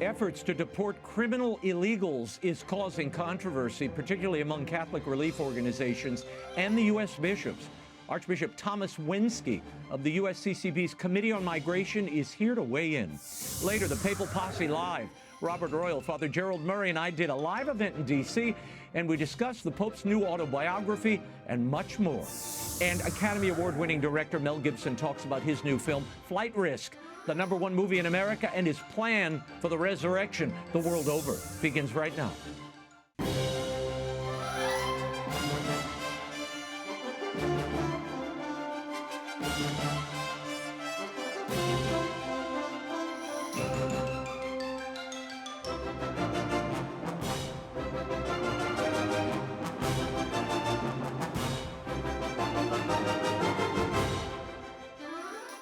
Efforts to deport criminal illegals is causing controversy, particularly among Catholic relief organizations and the U.S. bishops. Archbishop Thomas Wenski of the USCCB's Committee on Migration is here to weigh in. Later, the Papal Posse Live. Royal Father Gerald Murray and I did a live event in D.C., and we discussed the Pope's new autobiography and much more. And Academy Award-winning director Mel Gibson talks about his new film, Flight Risk, the #1 movie in America, and his plan for the resurrection the world over. Begins right now.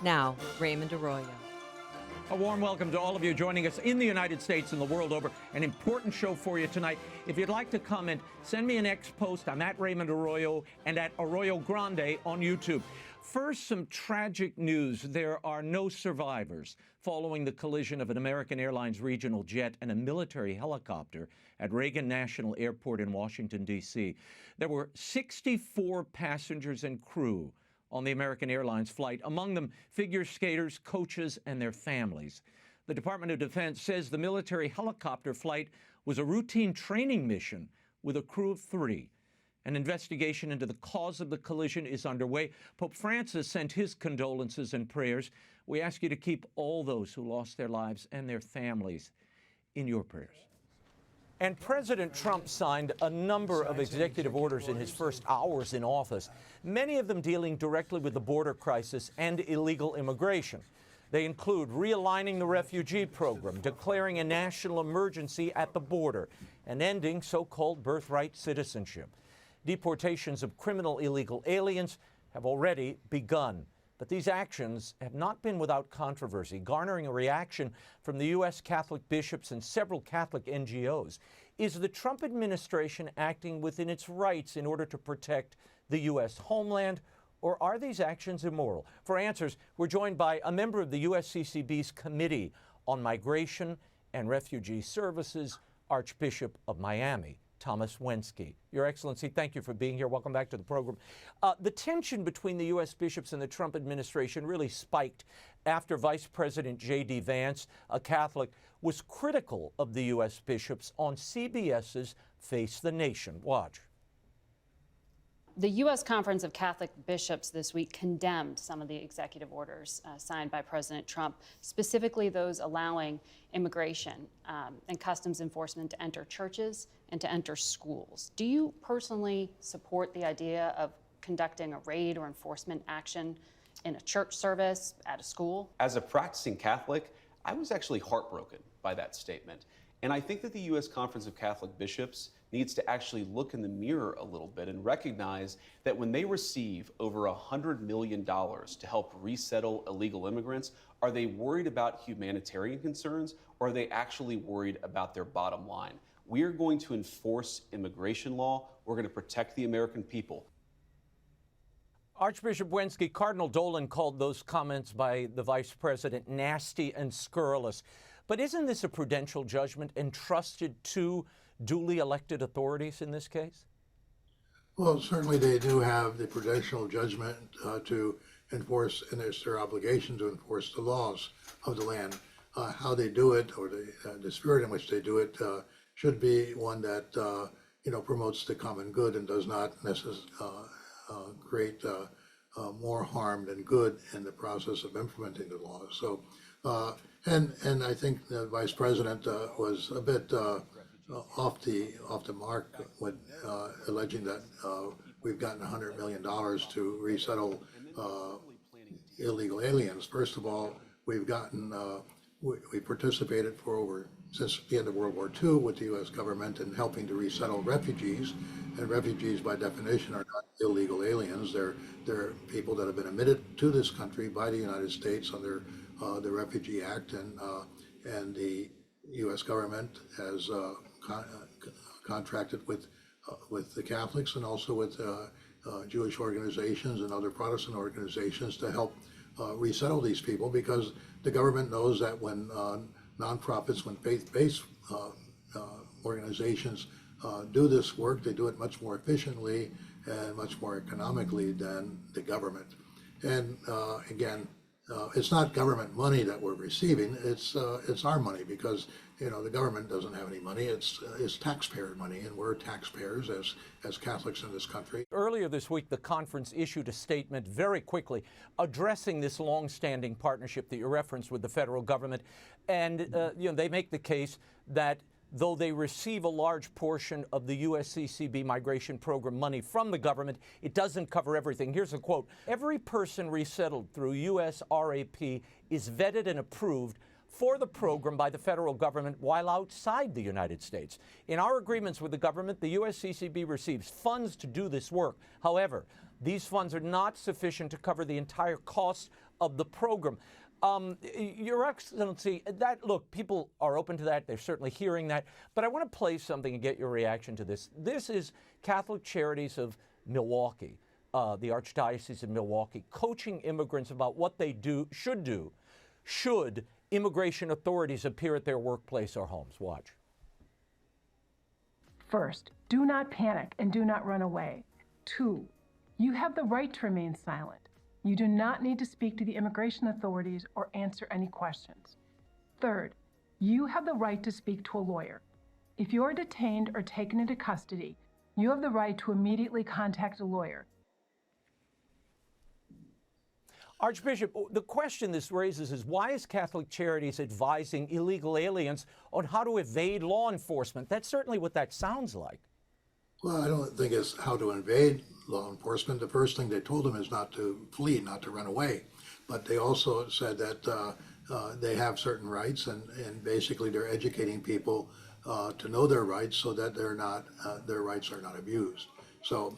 Now, Raymond Arroyo. A warm welcome to all of you joining us in the United States and the world over. An important show for you tonight. If you'd like to comment, send me an X post. I'm at Raymond Arroyo and at Arroyo Grande on YouTube. First, some tragic news. There are no survivors following the collision of an American Airlines regional jet and a military helicopter at Reagan National Airport in Washington, D.C. There were 64 passengers and crew on the American Airlines flight, among them figure skaters, coaches, and their families. The Department of Defense says the military helicopter flight was a routine training mission with a crew of 3. An investigation into the cause of the collision is underway. Pope Francis sent his condolences and prayers. We ask you to keep all those who lost their lives and their families in your prayers. And President Trump signed a number of executive orders in his first hours in office, many of them dealing directly with the border crisis and illegal immigration. They include realigning the refugee program, declaring a national emergency at the border, and ending so-called birthright citizenship. Deportations of criminal illegal aliens have already begun. But these actions have not been without controversy, garnering a reaction from the U.S. Catholic bishops and several Catholic NGOs. Is the Trump administration acting within its rights in order to protect the U.S. homeland, or are these actions immoral? For answers, we're joined by a member of the USCCB's Committee on Migration and Refugee Services, Archbishop of Miami, Thomas Wenski. Your Excellency, thank you for being here. Welcome back to the program. The tension between the U.S. bishops and the Trump administration really spiked after Vice President J.D. Vance, a Catholic, was critical of the U.S. bishops on CBS's Face the Nation. Watch. The U.S. Conference of Catholic Bishops this week condemned some of the executive orders signed by President Trump, specifically those allowing immigration and customs enforcement to enter churches and to enter schools. Do you personally support the idea of conducting a raid or enforcement action in a church service, at a school? As a practicing Catholic, I was actually heartbroken by that statement. And I think that the U.S. Conference of Catholic Bishops needs to actually look in the mirror a little bit and recognize that when they receive over $100 million to help resettle illegal immigrants, are they worried about humanitarian concerns, or are they actually worried about their bottom line? We are going to enforce immigration law. We're going to protect the American people. Archbishop Wenski, Cardinal Dolan called those comments by the Vice President nasty and scurrilous. But isn't this a prudential judgment entrusted to duly elected authorities in this case? Well, certainly they do have the prudential judgment to enforce, and it's their obligation to enforce the laws of the land. How they do it, or the spirit in which they do it, should be one that promotes the common good and does not necessarily create more harm than good in the process of implementing the laws. So, and I think the Vice President was a bit off the mark with alleging that we've gotten $100 million to resettle illegal aliens. First of all, we've gotten we participated since the end of World War II with the U.S. government in helping to resettle refugees, and refugees by definition are not illegal aliens. They're people that have been admitted to this country by the United States under the Refugee Act, and the U.S. government has contracted with the Catholics and also with Jewish organizations and other Protestant organizations to help resettle these people, because the government knows that when nonprofits, when faith-based organizations do this work, they do it much more efficiently and much more economically than the government. And again, it's not government money that we're receiving, it's our money, because the government doesn't have any money. It's taxpayer money, and we're taxpayers as Catholics in this country. Earlier this week, the conference issued a statement very quickly addressing this long-standing partnership that you referenced with the federal government. And they make the case that though they receive a large portion of the USCCB migration program money from the government, it doesn't cover everything. Here's a quote: "Every person resettled through USRAP is vetted and approved for the program by the federal government while outside the United States. In our agreements with the government, the USCCB receives funds to do this work. However, these funds are not sufficient to cover the entire cost of the program." Your Excellency, look, people are open to that. They're certainly hearing that. But I want to play something and get your reaction to this. This is Catholic Charities of Milwaukee, the Archdiocese of Milwaukee, coaching immigrants about what they should immigration authorities appear at their workplace or homes. Watch. First, do not panic and do not run away. 2, you have the right to remain silent. You do not need to speak to the immigration authorities or answer any questions. 3rd, you have the right to speak to a lawyer. If you are detained or taken into custody, you have the right to immediately contact a lawyer. Archbishop, the question this raises is, why is Catholic Charities advising illegal aliens on how to evade law enforcement? That's certainly what that sounds like. Well, I don't think it's how to invade law enforcement. The first thing they told them is not to flee, not to run away. But they also said that they have certain rights, and basically they're educating people to know their rights so that their rights are not abused. So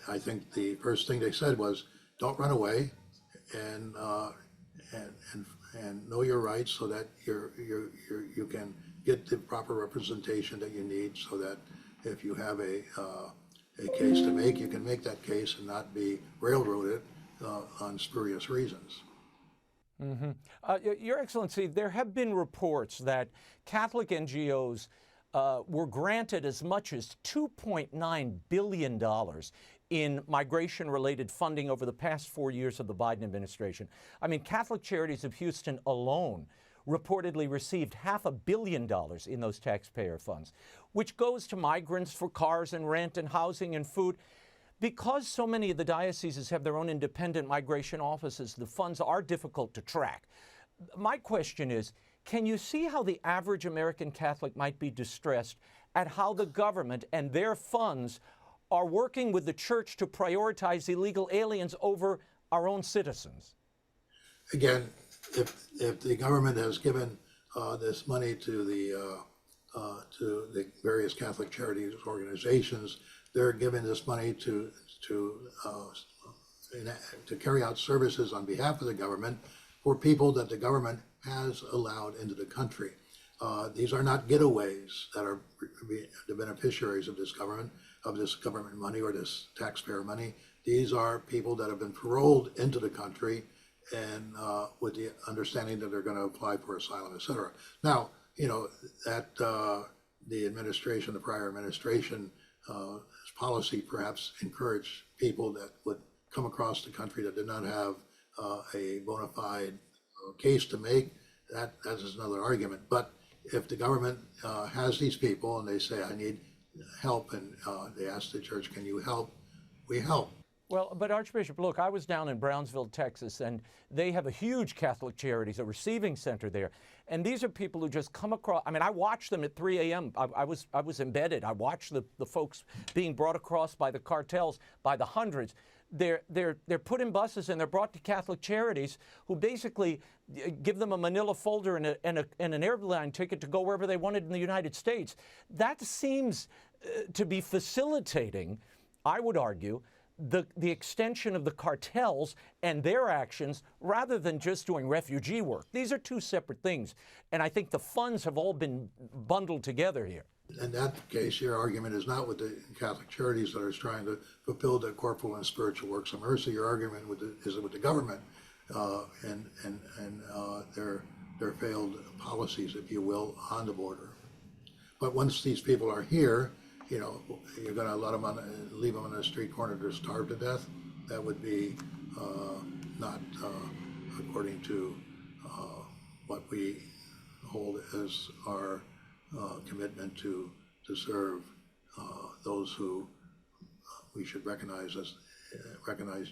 I think the first thing they said was, don't run away, and know your rights so that you can get the proper representation that you need, so that if you have a case to make, you can make that case and not be railroaded on spurious reasons. Mm-hmm. Your Excellency, there have been reports that Catholic NGOs were granted as much as $2.9 billion in migration-related funding over the past 4 years of the Biden administration. I mean, Catholic Charities of Houston alone reportedly received $500 million in those taxpayer funds, which goes to migrants for cars and rent and housing and food. Because so many of the dioceses have their own independent migration offices, the funds are difficult to track. My question is, can you see how the average American Catholic might be distressed at how the government and their funds are working with the church to prioritize illegal aliens over our own citizens? Again, if the government has given this money to the various Catholic charities organizations, they're giving this money to carry out services on behalf of the government for people that the government has allowed into the country. These are not getaways that are the beneficiaries of this government money or this taxpayer money. These are people that have been paroled into the country, and with the understanding that they're going to apply for asylum, et cetera. Now, that the prior administration's policy perhaps encouraged people that would come across the country that did not have a bona fide case to make. That is another argument. But if the government has these people and they say, I need help, and they ask the church, can you help? We help. Well, but Archbishop, look, I was down in Brownsville, Texas, and they have a huge Catholic Charities, a receiving center there. And these are people who just come across. I mean, I watched them at 3 a.m. I was embedded. I watched the folks being brought across by the cartels by the hundreds. They're put in buses and they're brought to Catholic Charities, who basically give them a manila folder and an airline ticket to go wherever they wanted in the United States. That seems to be facilitating, I would argue, the extension of the cartels and their actions rather than just doing refugee work. These are two separate things, and I think the funds have all been bundled together here. In that case, your argument is not with the Catholic Charities that are trying to fulfill their corporal and spiritual works of mercy. Your argument is with the government and their their failed policies, if you will, on the border. But once these people are here, you know, you're going to let them leave them on a street corner to starve to death. That would be not according to what we hold as our commitment to serve those who we should recognize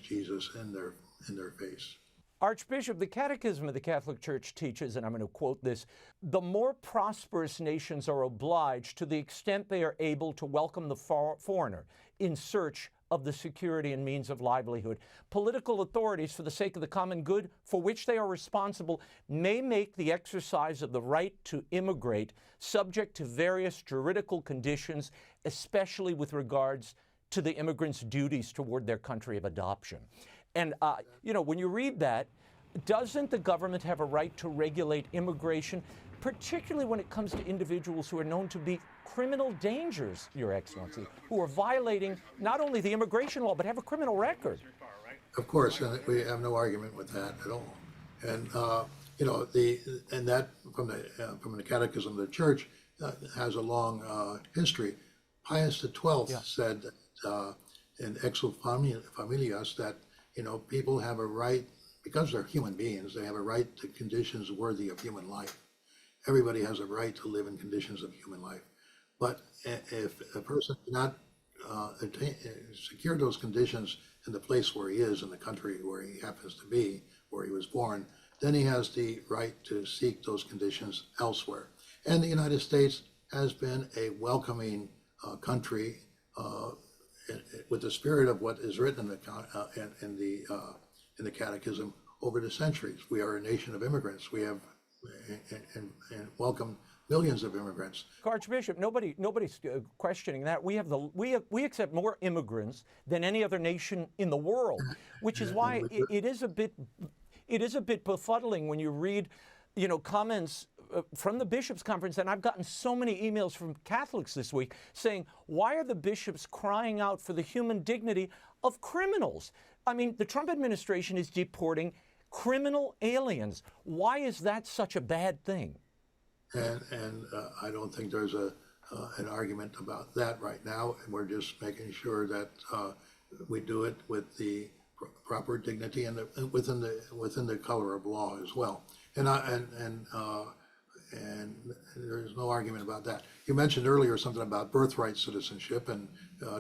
Jesus in their face. Archbishop, the Catechism of the Catholic Church teaches, and I'm going to quote this, the more prosperous nations are obliged to the extent they are able to welcome the foreigner in search of the security and means of livelihood. Political authorities, for the sake of the common good for which they are responsible, may make the exercise of the right to immigrate subject to various juridical conditions, especially with regards to the immigrant's duties toward their country of adoption. And, you know, when you read that, doesn't the government have a right to regulate immigration, particularly when it comes to individuals who are known to be criminal dangers, Your Excellency, who are violating not only the immigration law, but have a criminal record? Of course, and we have no argument with that at all. And, you know, that from the Catechism of the Church has a long history. Pius XII said in Ex Familias that, you know, people have a right, because they're human beings, they have a right to conditions worthy of human life. Everybody has a right to live in conditions of human life. But if a person cannot secure those conditions in the place where he is, in the country where he happens to be, where he was born, then he has the right to seek those conditions elsewhere. And the United States has been a welcoming country with the spirit of what is written in the Catechism over the centuries. We are a nation of immigrants. We have and welcomed millions of immigrants. Archbishop, nobody's questioning that. We accept more immigrants than any other nation in the world, which is why it is a bit befuddling when you read, you know, comments from the bishops' conference, and I've gotten so many emails from Catholics this week saying, why are the bishops crying out for the human dignity of criminals? I mean, the Trump administration is deporting criminal aliens. Why is that such a bad thing? And I don't think there's an argument about that right now. And we're just making sure that we do it with the proper dignity and within the color of law as well. And there's no argument about that. You mentioned earlier something about birthright citizenship and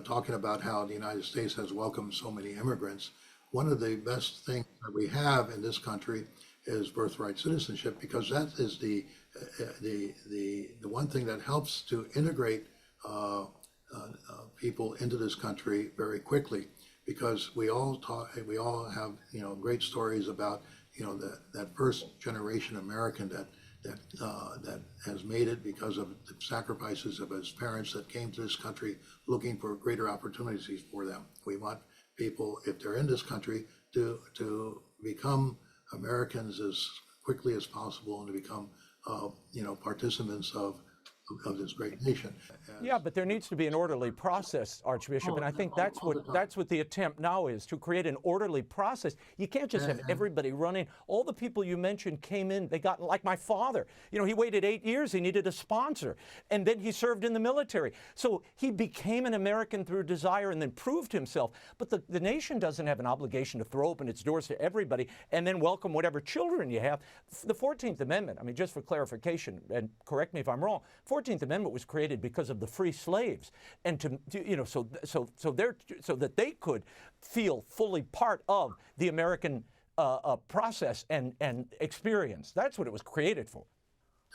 talking about how the United States has welcomed so many immigrants. One of the best things that we have in this country is birthright citizenship, because that is the one thing that helps to integrate people into this country very quickly, because we all have, you know, great stories about, you know, that first generation American that has made it because of the sacrifices of his parents that came to this country looking for greater opportunities for them. We want people, if they're in this country, to become Americans as quickly as possible and to become, you know, participants of this great nation. Yeah, but there needs to be an orderly process, Archbishop, and I think that's what the attempt now is, to create an orderly process. You can't just have everybody running. All the people you mentioned came in, they got, like my father, you know, he waited 8 years, he needed a sponsor, and then he served in the military. So he became an American through desire and then proved himself. But the nation doesn't have an obligation to throw open its doors to everybody and then welcome whatever children you have. The 14th Amendment, I mean, just for clarification, and correct me if I'm wrong, 14th Amendment was created because of the free slaves, and to you know, so that they could feel fully part of the American process and experience. That's what it was created for.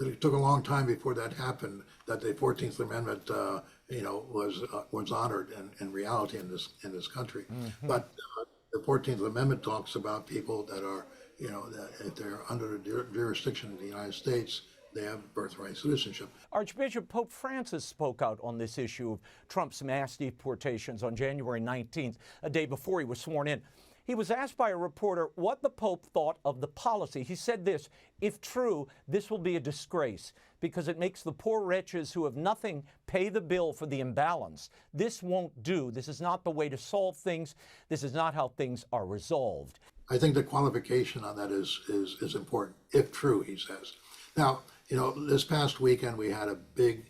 It took a long time before that happened, that the 14th Amendment, you know, was honored in reality in this country. Mm-hmm. But the 14th Amendment talks about people that are, you know, that if they're under the jurisdiction of the United States, they have birthright citizenship. Archbishop, Pope Francis spoke out on this issue of Trump's mass deportations on January 19th, a day before he was sworn in. He was asked by a reporter what the Pope thought of the policy. He said this: if true, this will be a disgrace because it makes the poor wretches who have nothing pay the bill for the imbalance. This won't do. This is not the way to solve things. This is not how things are resolved. I think the qualification on that is important, if true, he says. Now, this past weekend we had a big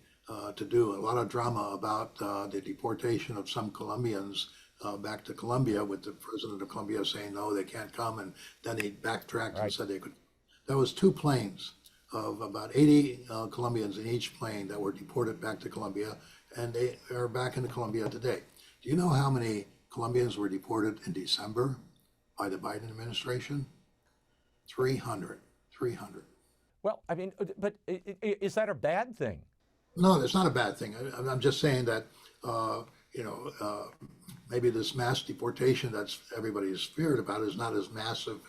to-do, a lot of drama about the deportation of some Colombians back to Colombia, with the president of Colombia saying, no, they can't come, and then he backtracked and said they could. That was 2 planes of about 80 Colombians in each plane that were deported back to Colombia, and they are back in Colombia today. Do you know how many Colombians were deported in December by the Biden administration? 300. Well, I mean, but is that a bad thing? No, it's not a bad thing. I'm just saying that, maybe this mass deportation that's everybody's feared about is not as massive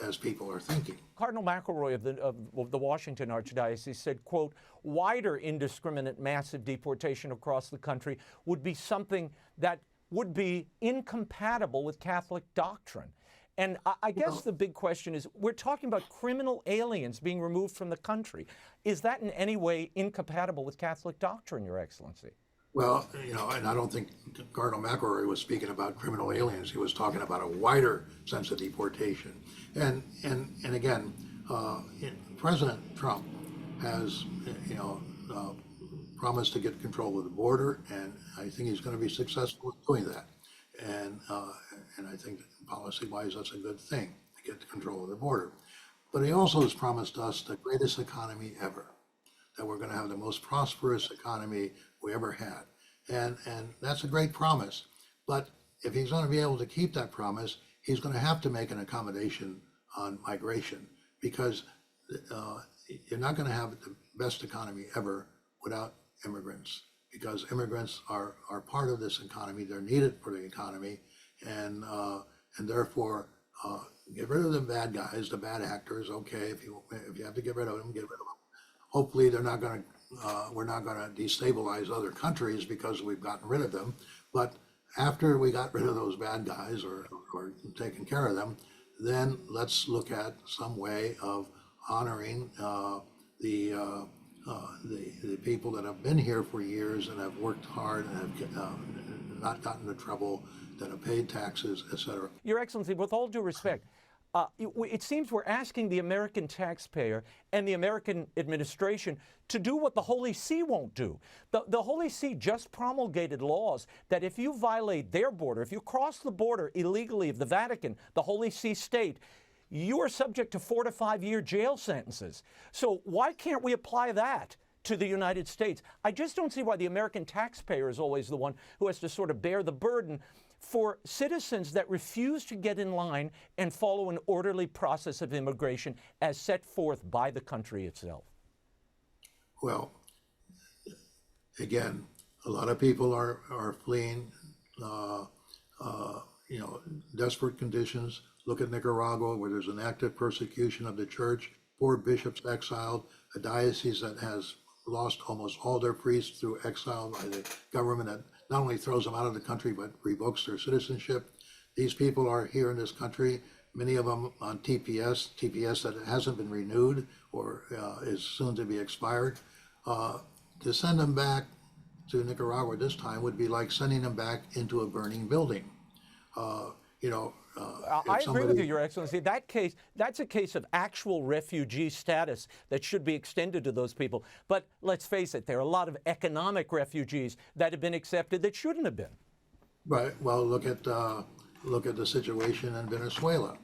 as people are thinking. Cardinal McElroy of the Washington Archdiocese said, quote, wider indiscriminate massive deportation across the country would be something that would be incompatible with Catholic doctrine. And I guess the big question is, we're talking about criminal aliens being removed from the country. Is that in any way incompatible with Catholic doctrine, Your Excellency? Well, and I don't think Cardinal McElroy was speaking about criminal aliens. He was talking about a wider sense of deportation. And again, President Trump has, promised to get control of the border, and I think he's going to be successful in doing that. And I think policy-wise, that's a good thing, to get control of the border. But he also has promised us the greatest economy ever, that we're going to have the most prosperous economy we ever had. And that's a great promise. But if he's going to be able to keep that promise, he's going to have to make an accommodation on migration, because you're not going to have the best economy ever without immigrants, because immigrants are part of this economy. They're needed for the economy, and therefore get rid of the bad guys, the bad actors. Okay, if you have to get rid of them, get rid of them. Hopefully, we're not going to destabilize other countries because we've gotten rid of them. But after we got rid of those bad guys, or taken care of them, then let's look at some way of honoring the people that have been here for years and have worked hard and have not gotten into trouble, that have paid taxes, etc. Your Excellency, with all due respect, it seems we're asking the American taxpayer and the American administration to do what the Holy See won't do. The Holy See just promulgated laws that if you violate their border, if you cross the border illegally of the Vatican, the Holy See state, you are subject to 4 to 5 year jail sentences. So why can't we apply that to the United States? I just don't see why the American taxpayer is always the one who has to sort of bear the burden for citizens that refuse to get in line and follow an orderly process of immigration as set forth by the country itself. Well, again, a lot of people are fleeing, desperate conditions. Look at Nicaragua, where there's an active persecution of the church, 4 bishops exiled, a diocese that has lost almost all their priests through exile by the government that not only throws them out of the country, but revokes their citizenship. These people are here in this country, many of them on TPS that hasn't been renewed or is soon to be expired. To send them back to Nicaragua this time would be like sending them back into a burning building. I agree with you, Your Excellency. That's a case of actual refugee status that should be extended to those people. But let's face it, there are a lot of economic refugees that have been accepted that shouldn't have been. Right. Well, look at the situation in Venezuela.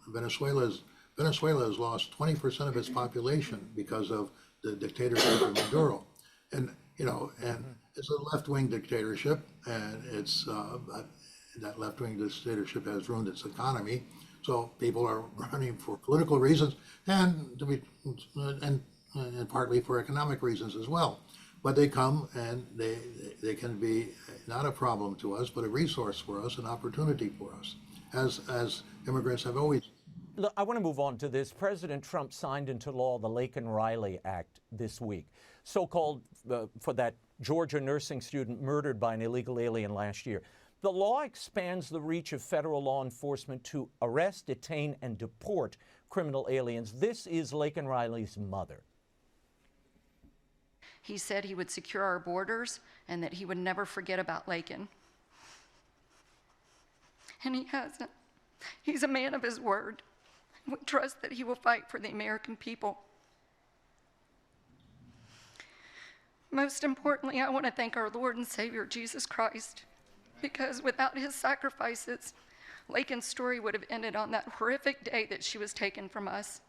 Venezuela has lost 20% of its population because of the dictatorship of Maduro, and it's a left-wing dictatorship, and it's that left-wing dictatorship has ruined its economy. So people are running for political reasons and partly for economic reasons as well. But they come, and they can be not a problem to us, but a resource for us, an opportunity for us, as immigrants have always. Look, I want to move on to this. President Trump signed into law the Laken-Riley Act this week, so-called for that Georgia nursing student murdered by an illegal alien last year. The law expands the reach of federal law enforcement to arrest, detain, and deport criminal aliens. This is Laken-Riley's mother. He said he would secure our borders and that he would never forget about Laken. And he hasn't. He's a man of his word. We trust that he will fight for the American people. Most importantly, I want to thank our Lord and Savior, Jesus Christ, because without his sacrifices, Lakin's story would have ended on that horrific day that she was taken from us.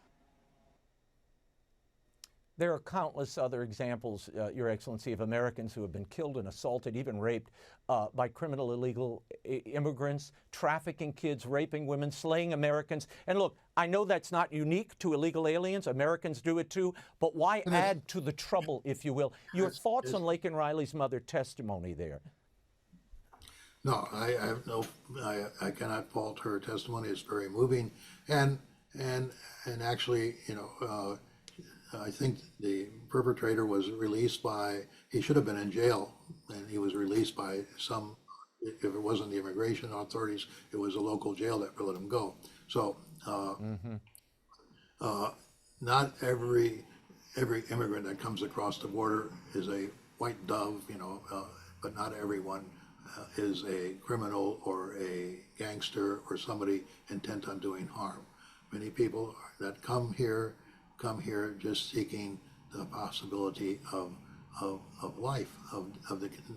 There are countless other examples, Your Excellency, of Americans who have been killed and assaulted, even raped by criminal illegal immigrants, trafficking kids, raping women, slaying Americans. And look, I know that's not unique to illegal aliens. Americans do it too. But why add to the trouble, if you will? Your thoughts on Laken Riley's mother testimony there? No, I cannot fault her testimony. It's very moving, and actually, I think the perpetrator was released he should have been in jail, and he was released by if it wasn't the immigration authorities, it was a local jail that let him go. So, not every immigrant that comes across the border is a white dove, but not everyone is a criminal or a gangster or somebody intent on doing harm. Many people that come here just seeking the possibility of life,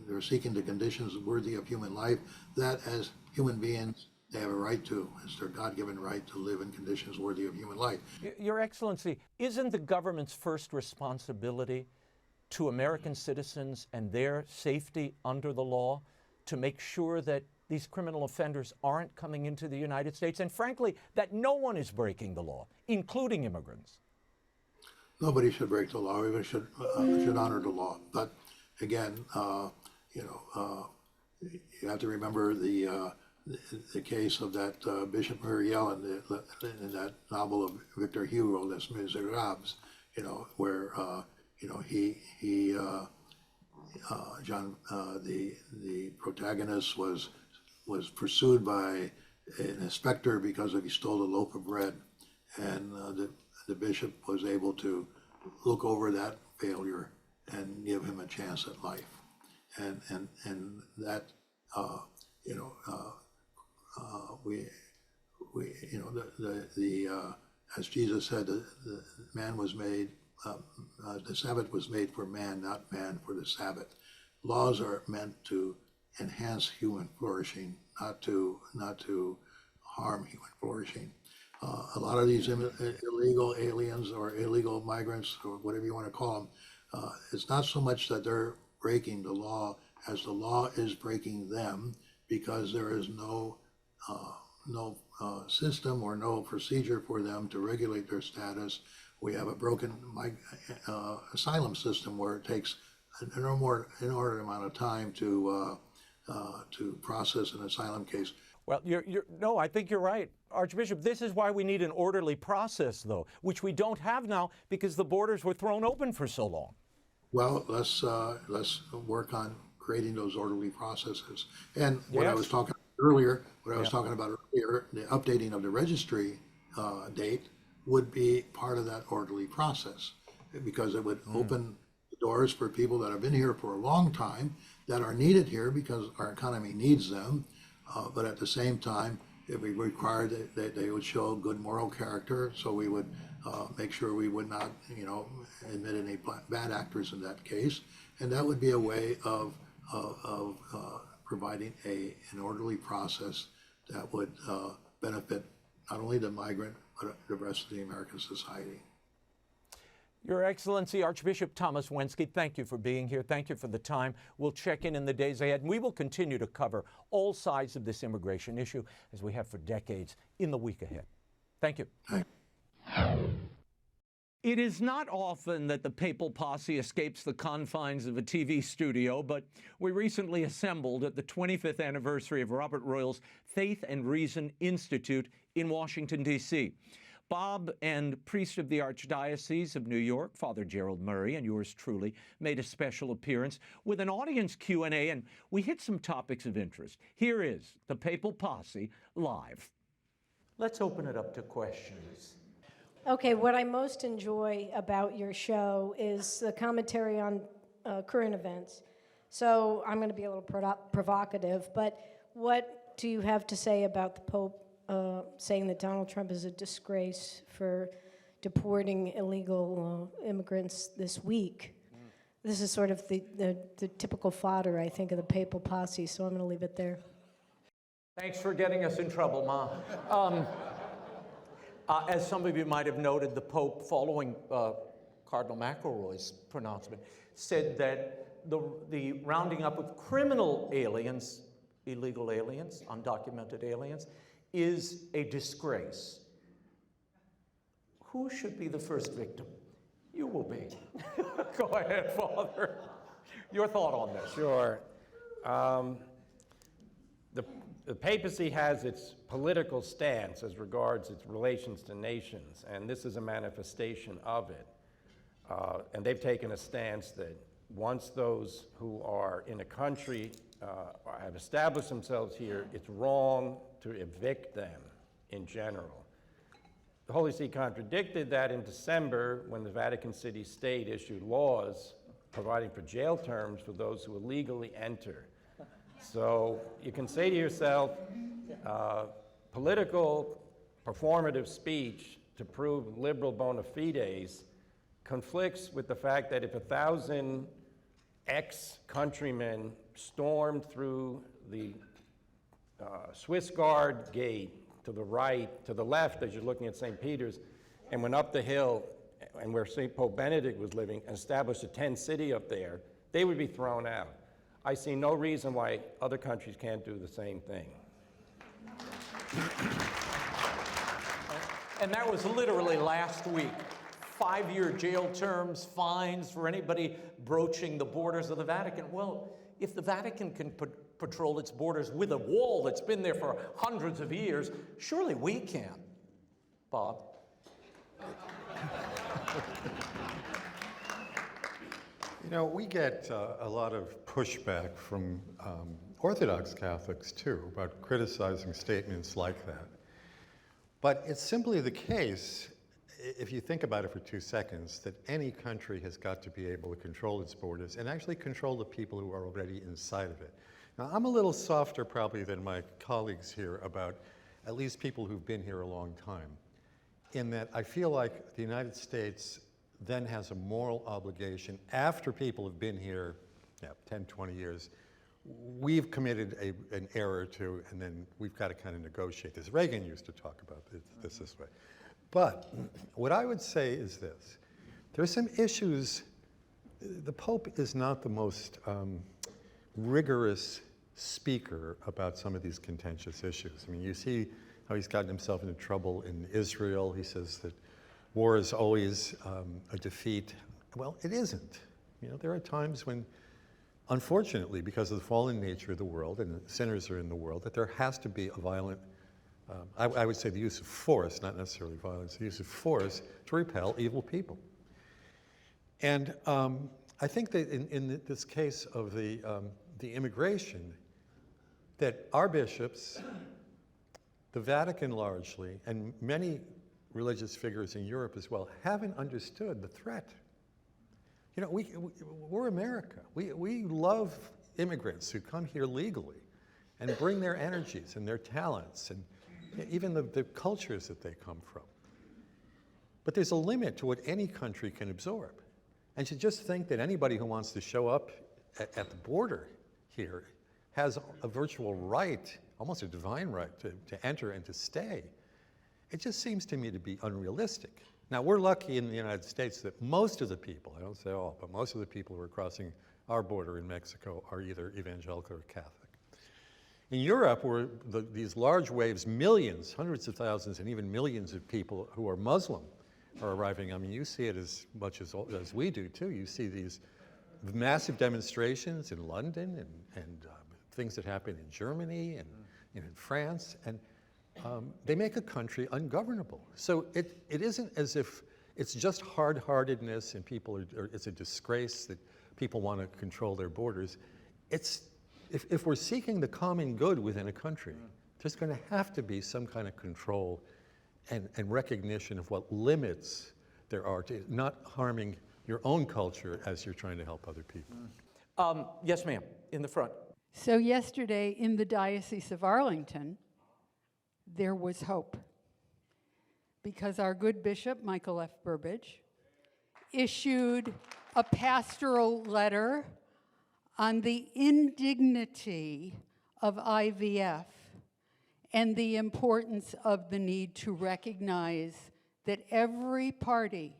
they're seeking the conditions worthy of human life that as human beings they have a right to. It's their God-given right to live in conditions worthy of human life. Your Excellency, isn't the government's first responsibility to American citizens and their safety under the law to make sure that these criminal offenders aren't coming into the United States, and frankly, that no one is breaking the law, including immigrants? Nobody should break the law. Everybody should honor the law. But again, you have to remember the case of that Bishop Murray in that novel of Victor Hugo, Les Miserables, where the protagonist was pursued by an inspector because he stole a loaf of bread, and the bishop was able to look over that failure and give him a chance at life, and that as Jesus said, the man was made. The Sabbath was made for man, not man for the Sabbath. Laws are meant to enhance human flourishing, not to harm human flourishing. A lot of these illegal aliens or illegal migrants or whatever you want to call them, it's not so much that they're breaking the law as the law is breaking them, because there is no system or no procedure for them to regulate their status. We have a broken asylum system where it takes an inordinate amount of time to process an asylum case. Well, no, I think you're right, Archbishop. This is why we need an orderly process, though, which we don't have now because the borders were thrown open for so long. Well, let's work on creating those orderly processes. And what I was talking about earlier, the updating of the registry date would be part of that orderly process, because it would open the doors for people that have been here for a long time, that are needed here because our economy needs them. But at the same time, if we required that they would show good moral character, so we would make sure we would not, admit any bad actors in that case, and that would be a way of providing an orderly process that would benefit not only the migrant but the rest of the American society. Your Excellency, Archbishop Thomas Wenski, thank you for being here. Thank you for the time. We'll check in the days ahead, and we will continue to cover all sides of this immigration issue, as we have for decades, in the week ahead. Thank you. It is not often that the Papal Posse escapes the confines of a TV studio, but we recently assembled at the 25th anniversary of Robert Royal's Faith and Reason Institute in Washington, D.C. Bob and priest of the Archdiocese of New York, Father Gerald Murray, and yours truly, made a special appearance with an audience Q&A, and we hit some topics of interest. Here is the Papal Posse live. Let's open it up to questions. Okay, what I most enjoy about your show is the commentary on current events. So I'm going to be a little provocative, but what do you have to say about the Pope saying that Donald Trump is a disgrace for deporting illegal immigrants this week. This is sort of the typical fodder, I think, of the Papal Posse, so I'm going to leave it there. Thanks for getting us in trouble, Ma. As some of you might have noted, the Pope, following Cardinal McElroy's pronouncement, said that the rounding up of criminal aliens, illegal aliens, undocumented aliens, is a disgrace. Who should be the first victim? You will be. Go ahead, Father. Your thought on this. Sure. The papacy has its political stance as regards its relations to nations, and this is a manifestation of it. And they've taken a stance that once those who are in a country have established themselves here, it's wrong to evict them in general. The Holy See contradicted that in December when the Vatican City State issued laws providing for jail terms for those who illegally enter. So you can say to yourself, political performative speech to prove liberal bona fides conflicts with the fact that if 1,000 ex-countrymen stormed through the Swiss Guard gate to the right, to the left as you're looking at St. Peter's, and went up the hill and where St. Pope Benedict was living and established a tent city up there, they would be thrown out. I see no reason why other countries can't do the same thing. And that was literally last week. 5-year jail terms, fines for anybody broaching the borders of the Vatican. Well, if the Vatican can patrol its borders with a wall that's been there for hundreds of years, surely we can. Bob? You know, we get a lot of pushback from Orthodox Catholics, too, about criticizing statements like that. But it's simply the case, if you think about it for 2 seconds, that any country has got to be able to control its borders and actually control the people who are already inside of it. Now, I'm a little softer probably than my colleagues here about at least people who've been here a long time, in that I feel like the United States then has a moral obligation after people have been here 10, 20 years. We've committed an error or two, and then we've got to kind of negotiate this. Reagan used to talk about this way. But what I would say is this. There's some issues. The Pope is not the most rigorous speaker about some of these contentious issues. I mean, you see how he's gotten himself into trouble in Israel. He says that war is always a defeat. Well, it isn't. You know, there are times when, unfortunately, because of the fallen nature of the world and the sinners are in the world, that there has to be a violent, I would say the use of force, not necessarily violence, the use of force to repel evil people. And I think that in this case of the immigration, that our bishops, the Vatican largely, and many religious figures in Europe as well, haven't understood the threat. You know, we're America. We love immigrants who come here legally and bring their energies and their talents and even the cultures that they come from. But there's a limit to what any country can absorb. And to just think that anybody who wants to show up at the border here has a virtual right, almost a divine right, to enter and to stay, it just seems to me to be unrealistic. Now, we're lucky in the United States that most of the people, I don't say all, but most of the people who are crossing our border in Mexico are either evangelical or Catholic. In Europe, where these large waves, millions, hundreds of thousands, and even millions of people who are Muslim are arriving. I mean, you see it as much as we do, too. You see these massive demonstrations in London and things that happen in Germany and in France, and they make a country ungovernable. So it isn't as if it's just hard-heartedness and people it's a disgrace that people want to control their borders. It's, if we're seeking the common good within a country, there's going to have to be some kind of control and recognition of what limits there are to not harming your own culture as you're trying to help other people. Yes, ma'am, in the front. So yesterday in the Diocese of Arlington, there was hope. Because our good bishop, Michael F. Burbidge, issued a pastoral letter on the indignity of IVF and the importance of the need to recognize that every party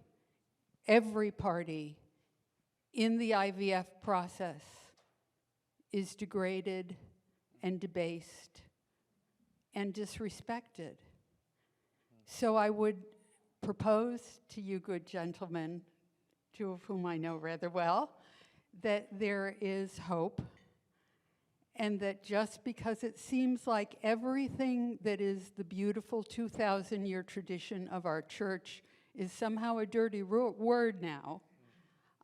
in the IVF process is degraded and debased and disrespected. So I would propose to you, good gentlemen, two of whom I know rather well, that there is hope, and that just because it seems like everything that is the beautiful 2,000-year tradition of our church is somehow a dirty word now,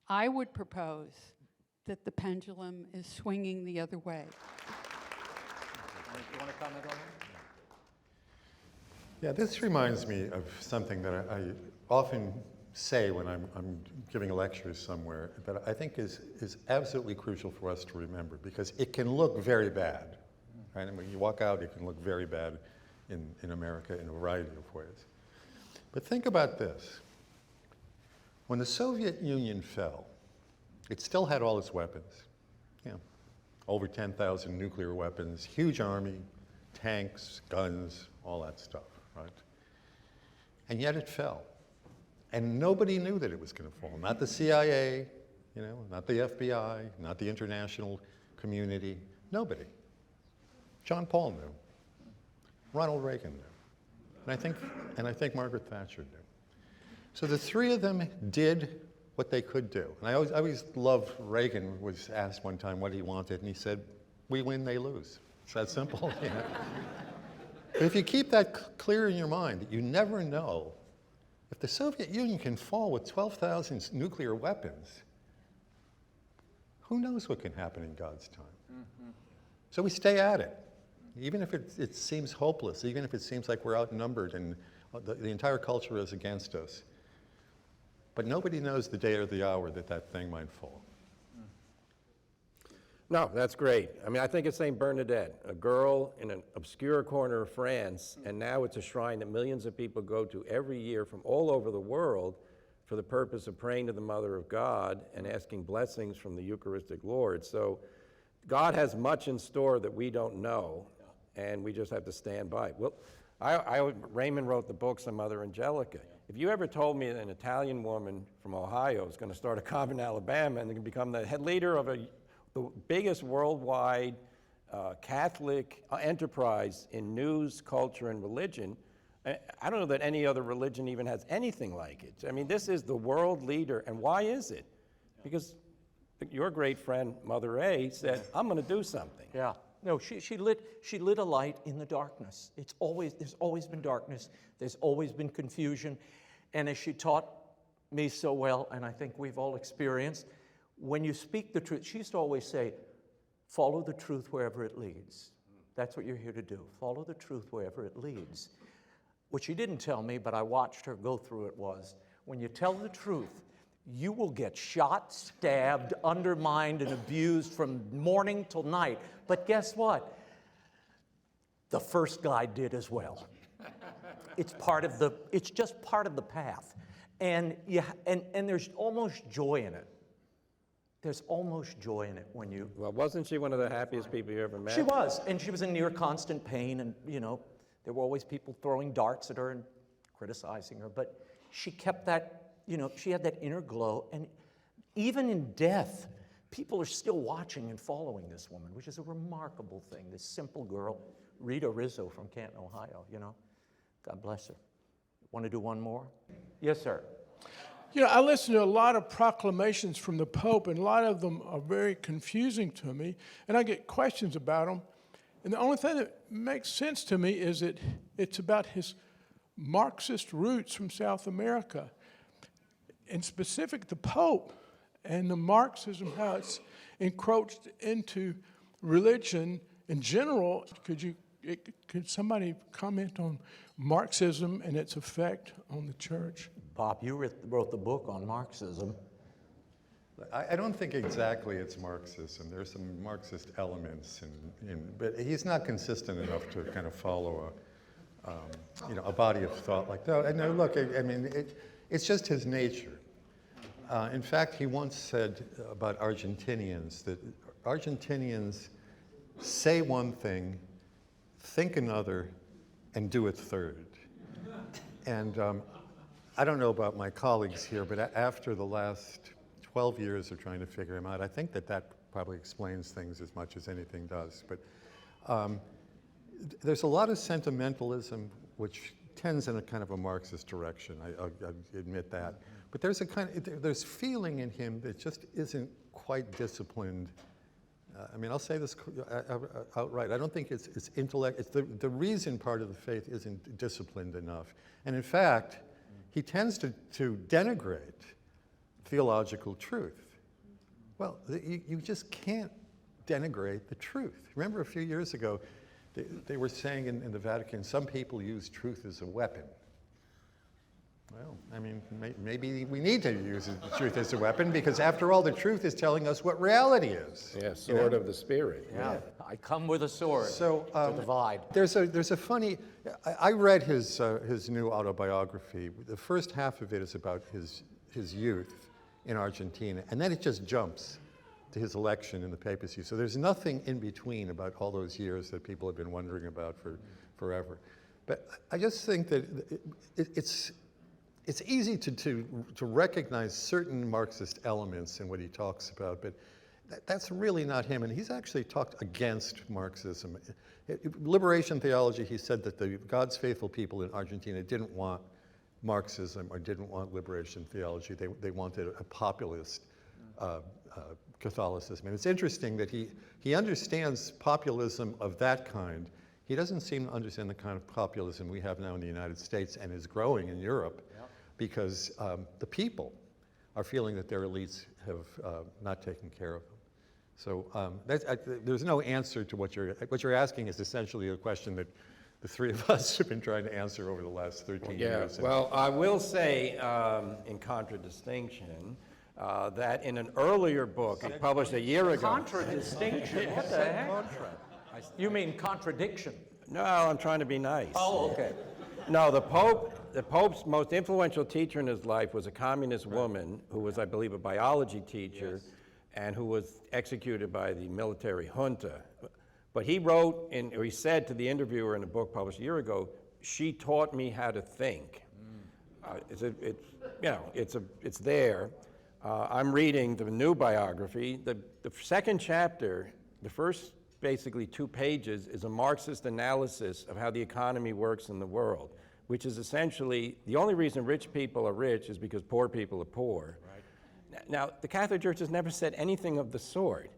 I would propose that the pendulum is swinging the other way. You want to comment on that? Yeah, this reminds me of something that I often say when I'm giving lectures somewhere that I think is absolutely crucial for us to remember, because it can look very bad, right? And when you walk out, it can look very bad in America in a variety of ways. But think about this. When the Soviet Union fell, it still had all its weapons. Yeah, over 10,000 nuclear weapons, huge army, tanks, guns, all that stuff, right? And yet it fell. And nobody knew that it was going to fall. Not the CIA, not the FBI, not the international community, nobody. John Paul knew. Ronald Reagan knew. And I think Margaret Thatcher knew. So the three of them did what they could do. And I always loved Reagan was asked one time what he wanted, and he said, "We win, they lose." It's that simple. But if you keep that clear in your mind, that you never know, if the Soviet Union can fall with 12,000 nuclear weapons, who knows what can happen in God's time? Mm-hmm. So we stay at it. Even if it seems hopeless, even if it seems like we're outnumbered and the entire culture is against us. But nobody knows the day or the hour that thing might fall. No, that's great. I mean, I think it's St. Bernadette, a girl in an obscure corner of France, and now it's a shrine that millions of people go to every year from all over the world for the purpose of praying to the Mother of God and asking blessings from the Eucharistic Lord. So God has much in store that we don't know, and we just have to stand by. Well, Raymond wrote the books on Mother Angelica. If you ever told me that an Italian woman from Ohio is going to start a convent in Alabama and can become the head leader of the biggest worldwide Catholic enterprise in news, culture, and religion, I don't know that any other religion even has anything like it. I mean, this is the world leader, and why is it? Because your great friend, Mother A, said, "I'm going to do something." Yeah. No, she lit a light in the darkness. There's always been darkness. There's always been confusion. And as she taught me so well, and I think we've all experienced, when you speak the truth, she used to always say, follow the truth wherever it leads. That's what you're here to do. Follow the truth wherever it leads. What she didn't tell me, but I watched her go through it, was when you tell the truth, you will get shot, stabbed, undermined, and abused from morning till night. But guess what? The first guy did as well. It's just part of the path. And there's almost joy in it. There's almost joy in it when you... Well, wasn't she one of the happiest people you ever met? She was, and she was in near constant pain, and, there were always people throwing darts at her and criticizing her, but she kept that, she had that inner glow, and even in death, people are still watching and following this woman, which is a remarkable thing, this simple girl, Rita Rizzo from Canton, Ohio, God bless her. Want to do one more? Yes, sir. I listen to a lot of proclamations from the Pope, and a lot of them are very confusing to me, and I get questions about them. And the only thing that makes sense to me is that it's about his Marxist roots from South America. In specific, the Pope and the Marxism, how it's encroached into religion in general. Could somebody comment on Marxism and its effect on the church? Bob, you wrote the book on Marxism. I don't think exactly it's Marxism. There's some Marxist elements, but he's not consistent enough to kind of follow a body of thought like that. And look, I mean, it's just his nature. In fact, he once said about Argentinians that Argentinians say one thing, think another, and do a third. And I don't know about my colleagues here, but after the last 12 years of trying to figure him out, I think that probably explains things as much as anything does. But there's a lot of sentimentalism which tends in a kind of a Marxist direction. I admit that. But there's feeling in him that just isn't quite disciplined. I mean, I'll say this outright. I don't think it's intellect. It's the reason part of the faith isn't disciplined enough. And in fact, he tends to denigrate theological truth. Well, you just can't denigrate the truth. Remember a few years ago, they were saying in the Vatican, some people use truth as a weapon. Well, I mean, maybe we need to use the truth as a weapon because, after all, the truth is telling us what reality is. Yeah, sword of the Spirit. Yeah, I come with a sword to divide. There's a funny. I read his new autobiography. The first half of it is about his youth in Argentina, and then it just jumps to his election in the papacy. So there's nothing in between about all those years that people have been wondering about for forever. But I just think that it's easy to recognize certain Marxist elements in what he talks about, but that's really not him. And he's actually talked against Marxism. Liberation theology, he said that the God's faithful people in Argentina didn't want Marxism or didn't want liberation theology. They wanted a populist Catholicism. And it's interesting that he understands populism of that kind. He doesn't seem to understand the kind of populism we have now in the United States and is growing in Europe, because the people are feeling that their elites have not taken care of them. So there's no answer to what you're asking. Is essentially a question that the three of us have been trying to answer over the last 13 years. Well, I will say, in contradistinction, that in an earlier book published a year ago. Contradistinction? What the heck? You mean contradiction? No, I'm trying to be nice. Oh, okay. No, the Pope's most influential teacher in his life was a communist woman who was, I believe, a biology teacher, and who was executed by the military junta. But he wrote, or he said to the interviewer in a book published a year ago, "She taught me how to think." It's there. I'm reading the new biography. The second chapter, the first basically 2 pages, is a Marxist analysis of how the economy works in the world, which is essentially the only reason rich people are rich is because poor people are poor. Right. Now, the Catholic Church has never said anything of the sort,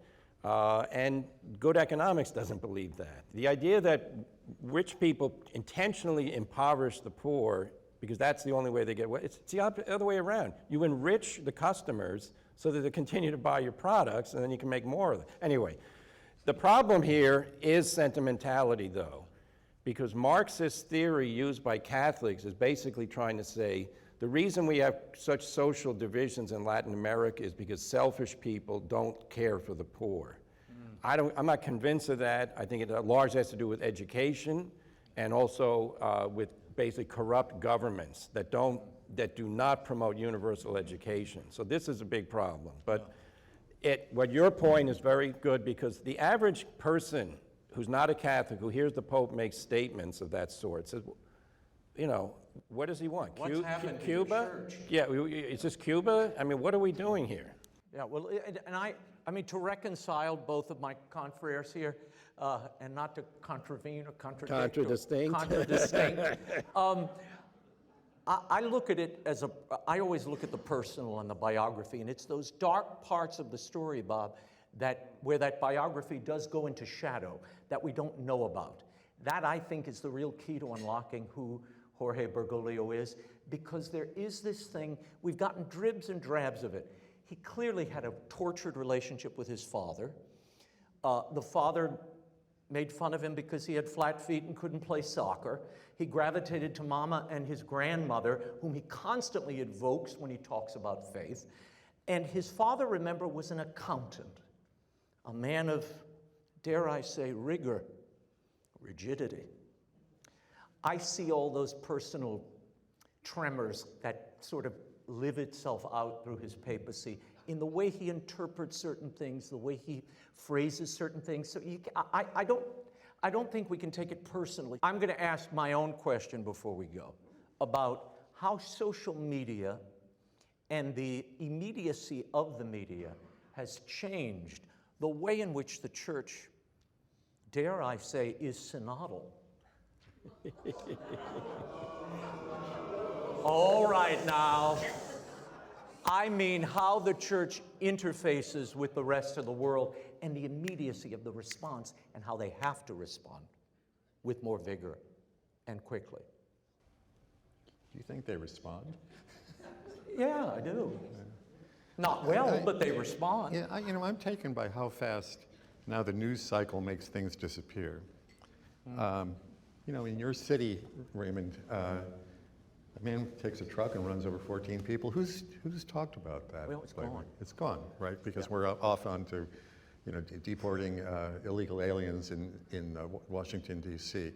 and good economics doesn't believe that. The idea that rich people intentionally impoverish the poor because that's the only way they get away, it's the other way around. You enrich the customers so that they continue to buy your products, and then you can make more of them. Anyway, the problem here is sentimentality, though, because Marxist theory used by Catholics is basically trying to say the reason we have such social divisions in Latin America is because selfish people don't care for the poor. I'm not convinced of that. I think it largely has to do with education and also with basically corrupt governments that do not promote universal education. So this is a big problem. But what your point is very good, because the average person who's not a Catholic, who hears the Pope make statements of that sort, says, what does he want? What's happened to Cuba? the church? Yeah, is this Cuba? I mean, what are we doing here? Yeah, well, and I mean, to reconcile both of my confreres here, and not to contravene or contradict. Contradistinct. I look at it as I always look at the personal and the biography, and it's those dark parts of the story, Bob, where that biography does go into shadow, that we don't know about. That, I think, is the real key to unlocking who Jorge Bergoglio is, because there is this thing, we've gotten dribs and drabs of it. He clearly had a tortured relationship with his father. The father made fun of him because he had flat feet and couldn't play soccer. He gravitated to Mama and his grandmother, whom he constantly invokes when he talks about faith. And his father, remember, was an accountant, a man of, dare I say, rigor, rigidity. I see all those personal tremors that sort of live itself out through his papacy in the way he interprets certain things, the way he phrases certain things. So I don't think we can take it personally. I'm going to ask my own question before we go about how social media and the immediacy of the media has changed the way in which the church, dare I say, is synodal. All right now. I mean how the church interfaces with the rest of the world and the immediacy of the response and how they have to respond with more vigor and quickly. Do you think they respond? Yeah, I do. Not well, but they respond. Yeah, I'm taken by how fast now the news cycle makes things disappear. In your city, Raymond, a man takes a truck and runs over 14 people. Who's talked about that? Well, it's gone. It's gone, right? Because we're off onto, deporting illegal aliens in Washington, D.C.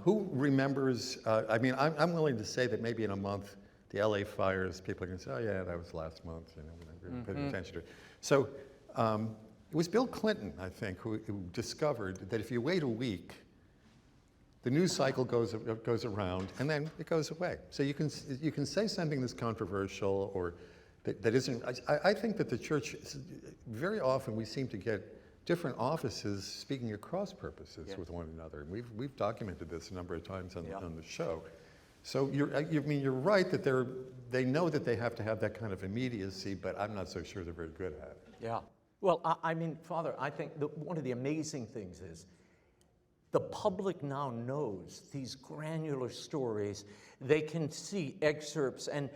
Who remembers? I'm willing to say that maybe in a month, the L.A. fires, people are going to say, "Oh yeah, that was last month." We didn't pay attention to it. So it was Bill Clinton, I think, who discovered that if you wait a week, the news cycle goes around, and then it goes away. So you can say something that's controversial or that isn't. I think that the church, very often we seem to get different offices speaking at cross purposes with one another. And we've documented this a number of times on the show. So you're right that they know that they have to have that kind of immediacy, but I'm not so sure they're very good at it. Yeah. Well, Father, I think one of the amazing things is the public now knows these granular stories. They can see excerpts, and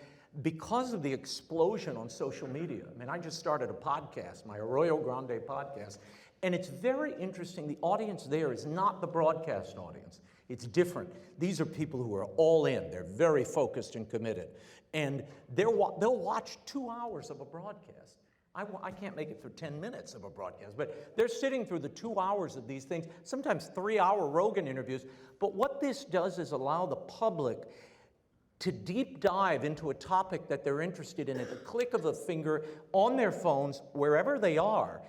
because of the explosion on social media, I just started a podcast, my Arroyo Grande podcast, and it's very interesting. The audience there is not the broadcast audience. It's different. These are people who are all in. They're very focused and committed. And they'll watch 2 hours of a broadcast. I can't make it through 10 minutes of a broadcast, but they're sitting through the 2 hours of these things, sometimes 3-hour Rogan interviews. But what this does is allow the public to deep dive into a topic that they're interested in at the click of a finger on their phones, wherever they are.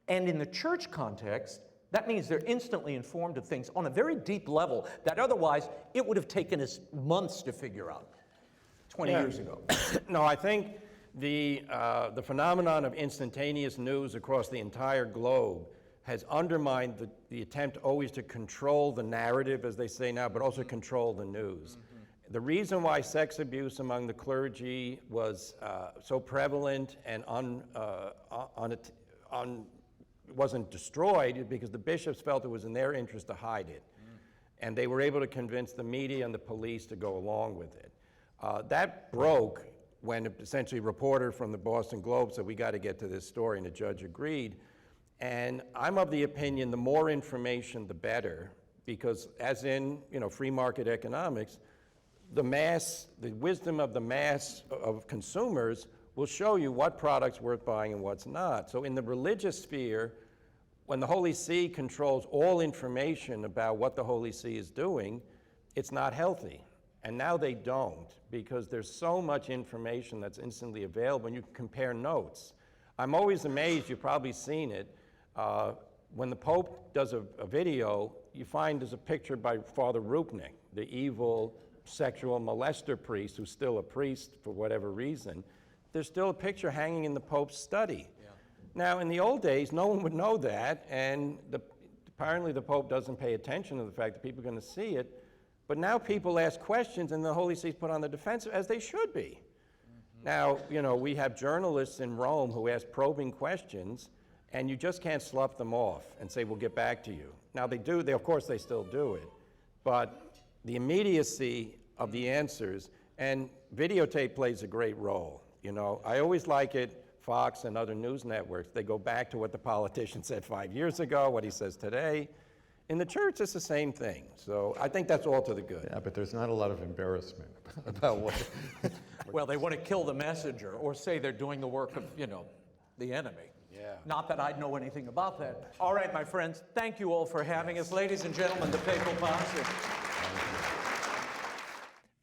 And in the church context, that means they're instantly informed of things on a very deep level that otherwise it would have taken us months to figure out 20 years ago. No, I think the phenomenon of instantaneous news across the entire globe has undermined the attempt always to control the narrative, as they say now, but also control the news. The reason why sex abuse among the clergy was so prevalent and wasn't destroyed is because the bishops felt it was in their interest to hide it. And they were able to convince the media and the police to go along with it. That broke when essentially a reporter from the Boston Globe said, "We got to get to this story," and the judge agreed. And I'm of the opinion the more information, the better, because as in free market economics, the wisdom of the mass of consumers will show you what product's worth buying and what's not. So in the religious sphere, when the Holy See controls all information about what the Holy See is doing, it's not healthy. And now they don't, because there's so much information that's instantly available, and you can compare notes. I'm always amazed, you've probably seen it, when the Pope does a video, you find there's a picture by Father Rupnik, the evil sexual molester priest who's still a priest for whatever reason. There's still a picture hanging in the Pope's study. Yeah. Now, in the old days, no one would know that, and apparently the Pope doesn't pay attention to the fact that people are going to see it. But now people ask questions, and the Holy See's put on the defensive, as they should be. Now, we have journalists in Rome who ask probing questions, and you just can't slough them off and say, "We'll get back to you." Now, of course, they still do it. But the immediacy of the answers, and videotape plays a great role. I always like it, Fox and other news networks, they go back to what the politician said 5 years ago, what he says today. In the church, it's the same thing. So I think that's all to the good. Yeah, but there's not a lot of embarrassment about what... Well, they want to kill the messenger or say they're doing the work of, the enemy. Yeah. Not that I'd know anything about that. All right, my friends, thank you all for having us. Ladies and gentlemen, the Papal Posse.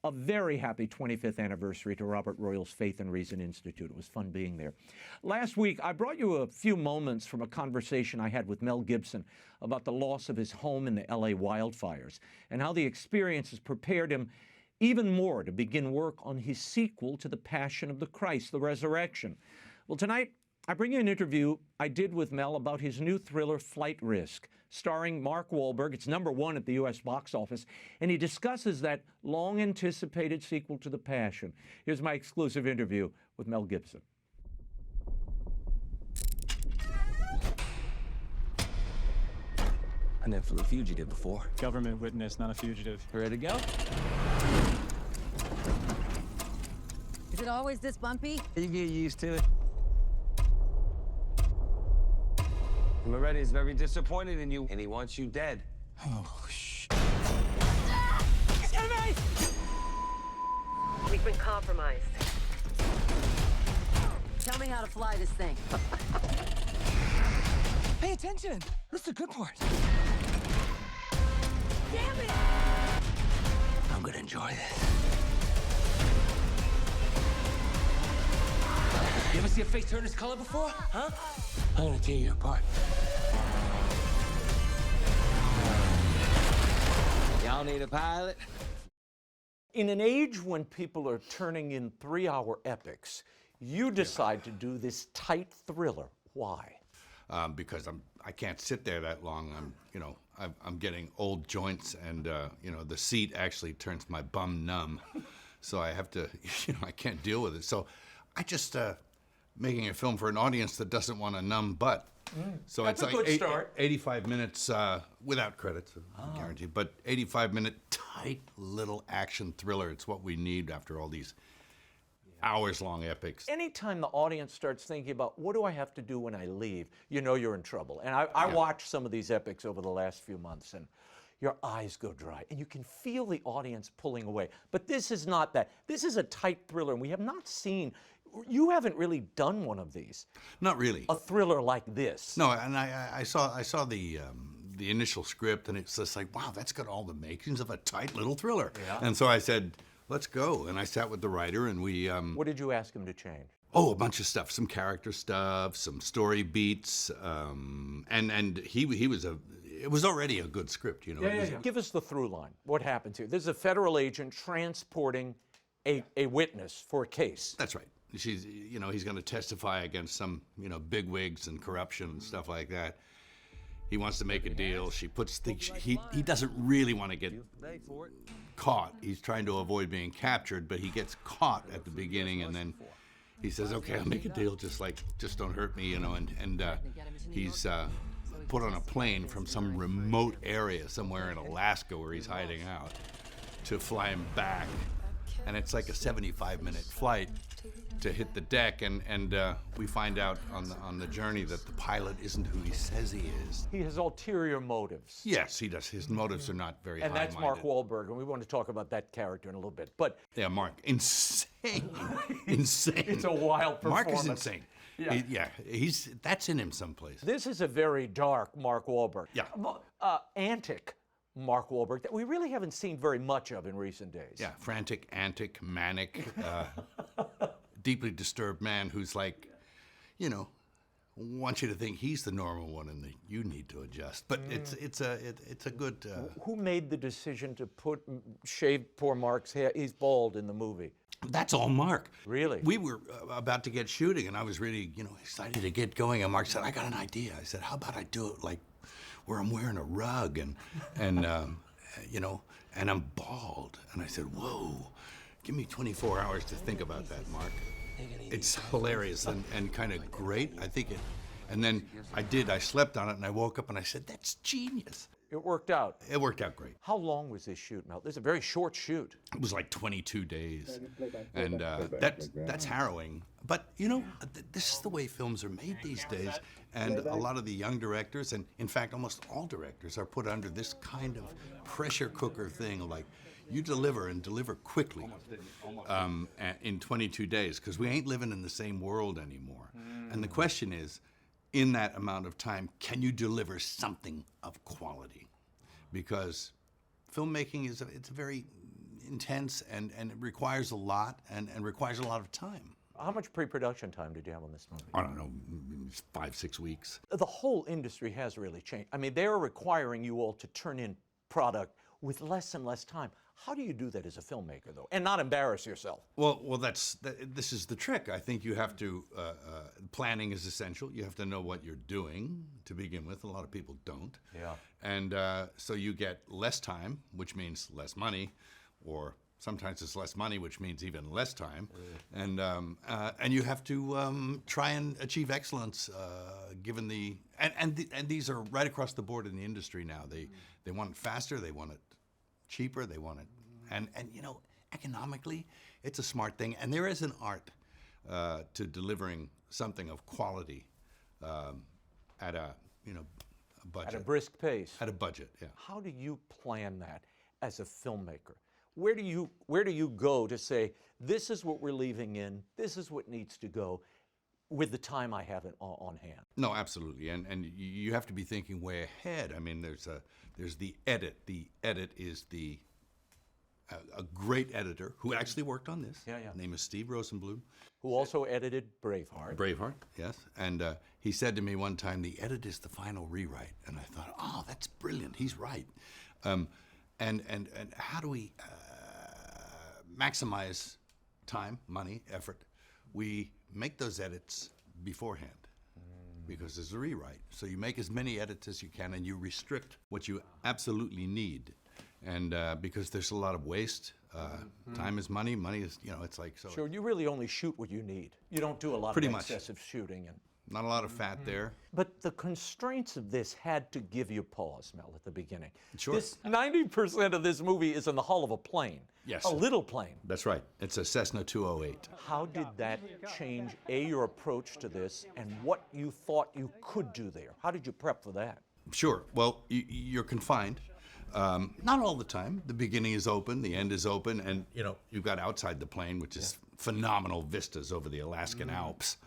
a very happy 25th anniversary to Robert Royal's Faith and Reason Institute. It was fun being there. Last week, I brought you a few moments from a conversation I had with Mel Gibson about the loss of his home in the LA wildfires and how the experience has prepared him even more to begin work on his sequel to The Passion of the Christ, The Resurrection. Well, tonight, I bring you an interview I did with Mel about his new thriller, Flight Risk, starring Mark Wahlberg. It's #1 at the U.S. box office, and he discusses that long-anticipated sequel to The Passion. Here's my exclusive interview with Mel Gibson. I never flew a fugitive before. Government witness, not a fugitive. Ready to go? Is it always this bumpy? You get used to it. Moretti is very disappointed in you, and he wants you dead. Oh, shit. We've been compromised. Tell me how to fly this thing. Pay attention. That's the good part. Damn it! I'm gonna enjoy this. You ever see a face turn this color before? Huh? I'm gonna tear you apart. Y'all need a pilot? In an age when people are turning in 3-hour epics, you decide to do this tight thriller. Why? Because I can't sit there that long. I'm getting old joints, and the seat actually turns my bum numb. So I have to, I can't deal with it. So I just making a film for an audience that doesn't want a numb butt. So That's it's a like good start. 85 minutes without credits, guaranteed, but 85-minute tight little action thriller. It's what we need after all these hours-long epics. Anytime the audience starts thinking about, what do I have to do when I leave, you know you're in trouble. And I watched some of these epics over the last few months, and your eyes go dry, and you can feel the audience pulling away. But this is not that. This is a tight thriller, and we have not seen, you haven't really done one of these. Not really. A thriller like this. No, and I saw the initial script, and it's just like, wow, that's got all the makings of a tight little thriller. Yeah. And so I said, let's go. And I sat with the writer, and we... What did you ask him to change? Oh, a bunch of stuff. Some character stuff, some story beats, and he was it was already a good script, Yeah. Give us the through line. What happens here? There's a federal agent transporting a witness for a case. That's right. He's going to testify against some, bigwigs and corruption and stuff like that. He wants to make a deal. She puts he doesn't really want to get caught. He's trying to avoid being captured, but he gets caught at the beginning, and then he says, okay, I'll make a deal, just don't hurt me, and he's put on a plane from some remote area somewhere in Alaska where he's hiding out to fly him back. And it's like a 75-minute flight to hit the deck, and we find out on the journey that the pilot isn't who he says he is. He has ulterior motives. Yes, he does. His motives are not very And high-minded. that's Mark Wahlberg, and we want to talk about that character in a little bit. But yeah, Mark, insane. Insane. It's a wild performance. Mark is insane. Yeah. That's in him someplace. This is a very dark Mark Wahlberg. Yeah. Antic Mark Wahlberg that we really haven't seen very much of in recent days. Yeah, frantic, antic, manic, deeply disturbed man who's like, wants you to think he's the normal one and that you need to adjust. But it's a good. Who made the decision to shave poor Mark's hair? He's bald in the movie. That's all Mark. Really? We were about to get shooting, and I was really, excited to get going. And Mark said, "I got an idea." I said, "How about I do it like where I'm wearing a rug and and I'm bald?" And I said, "Whoa, give me 24 hours to think about that, Mark." It's hilarious and kind of great. I think it. And then I slept on it, and I woke up and I said, "That's genius." It worked out. It worked out great. How long was this shoot, Mel? This is a very short shoot. It was like 22 days, and that's harrowing. But this is the way films are made these days, and a lot of the young directors, and in fact almost all directors, are put under this kind of pressure cooker thing, like you deliver and deliver quickly in 22 days, because we ain't living in the same world anymore. And the question is, in that amount of time, can you deliver something of quality? Because filmmaking it's a very intense and it requires a lot and requires a lot of time. How much pre-production time did you have on this movie? I don't know, 5-6 weeks. The whole industry has really changed. I mean, they're requiring you all to turn in product with less and less time. How do you do that as a filmmaker, though, and not embarrass yourself? Well, this is the trick. I think you have to, planning is essential. You have to know what you're doing to begin with. A lot of people don't. Yeah. And so you get less time, which means less money, or sometimes it's less money, which means even less time. And you have to try and achieve excellence, given the and these are right across the board in the industry now. They want it faster, they want it cheaper, they want it, and you know, economically, it's a smart thing. And there is an art to delivering something of quality at a budget. At a brisk pace. At a budget, yeah. How do you plan that as a filmmaker? Where do you go to say, this is what we're leaving in, this is what needs to go, with the time I have on hand? No, absolutely, and you have to be thinking way ahead. I mean, there's the edit. The edit is a great editor who actually worked on this. Yeah, yeah. His name is Steve Rosenblum. Who also edited Braveheart. Braveheart, yes. And he said to me one time, the edit is the final rewrite. And I thought, oh, that's brilliant. He's right. And how do we maximize time, money, effort? We make those edits beforehand because there's a rewrite. So you make as many edits as you can and you restrict what you absolutely need. And because there's a lot of waste, time is money, money is, it's like so. Sure, you really only shoot what you need. You don't do a lot of excessive shooting. Not a lot of fat there. But the constraints of this had to give you pause, Mel, at the beginning. Sure. 90% of this movie is in the hull of a plane. Yes. A little plane. That's right. It's a Cessna 208. How did that change, your approach to this and what you thought you could do there? How did you prep for that? Sure. Well, you're confined. Not all the time. The beginning is open, the end is open, and you've got outside the plane, which is phenomenal vistas over the Alaskan Alps.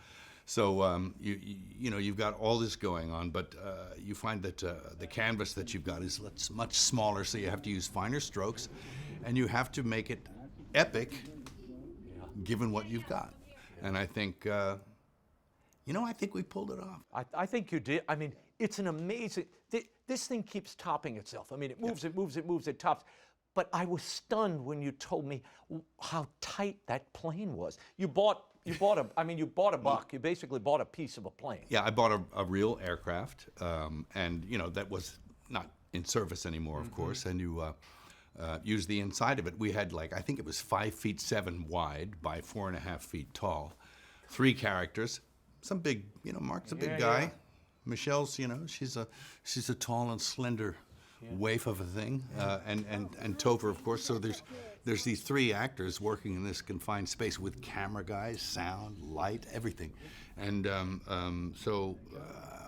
So you've got all this going on, but you find that the canvas that you've got is much smaller, so you have to use finer strokes, and you have to make it epic, given what you've got. And I think, I think we pulled it off. I think you did. I mean, it's an amazing. This thing keeps topping itself. I mean, it moves, it moves, it moves, it tops. But I was stunned when you told me how tight that plane was. You bought a buck. You basically bought a piece of a plane. Yeah, I bought a real aircraft, and that was not in service anymore, of course. And you use the inside of it. We had I think it was 5'7" wide by 4.5 feet tall, 3 characters. Some big, Mark's a big guy. Yeah. Michelle's, she's a tall and slender waif of a thing, and Topher, of course. So there's these 3 actors working in this confined space with camera guys, sound, light, everything, and so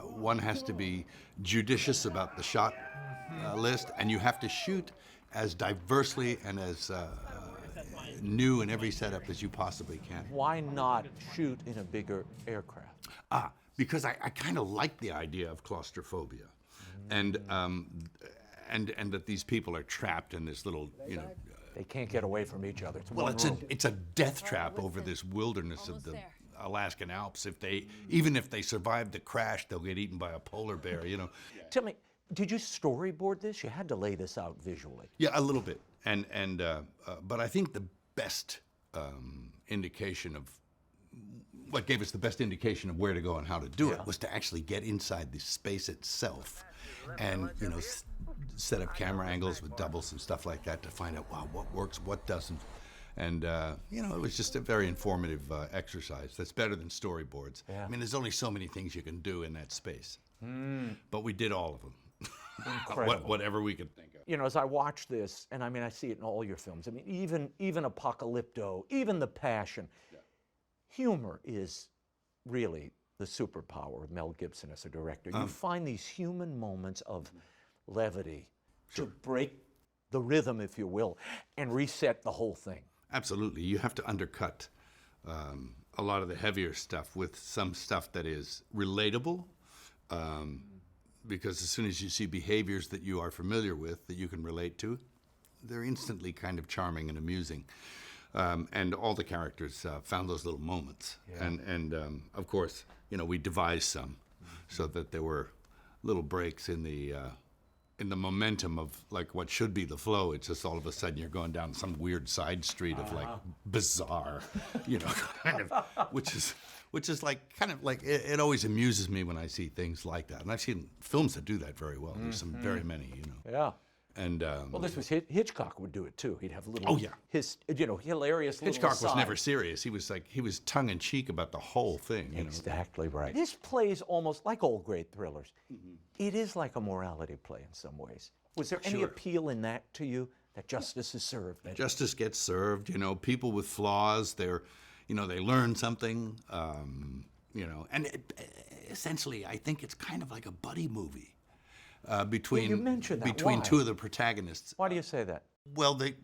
one has to be judicious about the shot list, and you have to shoot as diversely and as new in every setup as you possibly can. Why not shoot in a bigger aircraft? Because I kind of like the idea of claustrophobia, and that these people are trapped in this little, They can't get away from each other. It's a death trap over this wilderness of the Alaskan Alps. Even if they survive the crash, they'll get eaten by a polar bear. Tell me, did you storyboard this? You had to lay this out visually. Yeah, a little bit, but I think the best indication of what gave us the best indication of where to go and how to do it was to actually get inside the space itself, and set up camera angles with doubles and stuff like that to find out what works, what doesn't, and it was just a very informative exercise. That's better than storyboards. Yeah. I mean, there's only so many things you can do in that space, but we did all of them. Incredible. Whatever we could think of. As I watch this, and I mean, I see it in all your films. I mean, even Apocalypto, even The Passion. Humor is really the superpower of Mel Gibson as a director. You find these human moments of levity to break the rhythm, if you will, and reset the whole thing. Absolutely. You have to undercut a lot of the heavier stuff with some stuff that is relatable, because as soon as you see behaviors that you are familiar with, that you can relate to, they're instantly kind of charming and amusing. And all the characters found those little moments. Yeah. And of course, we devised some so that there were little breaks in the momentum of like what should be the flow. It's just all of a sudden you're going down some weird side street of like bizarre, kind of, which is like kind of like it always amuses me when I see things like that. And I've seen films that do that very well. There's some very many, Yeah. And well, this was Hitchcock would do it too. He'd have little, oh yeah, hilarious. Hitchcock was never serious. He was tongue in cheek about the whole thing. Exactly right. This plays almost like all great thrillers. It is like a morality play in some ways. Was there any appeal in that to you, that justice is served? Justice gets served. People with flaws, they learn something. And essentially, I think it's kind of like a buddy movie. Between you mentioned that. Between Why? two of the protagonists. Why do you say that? Well, they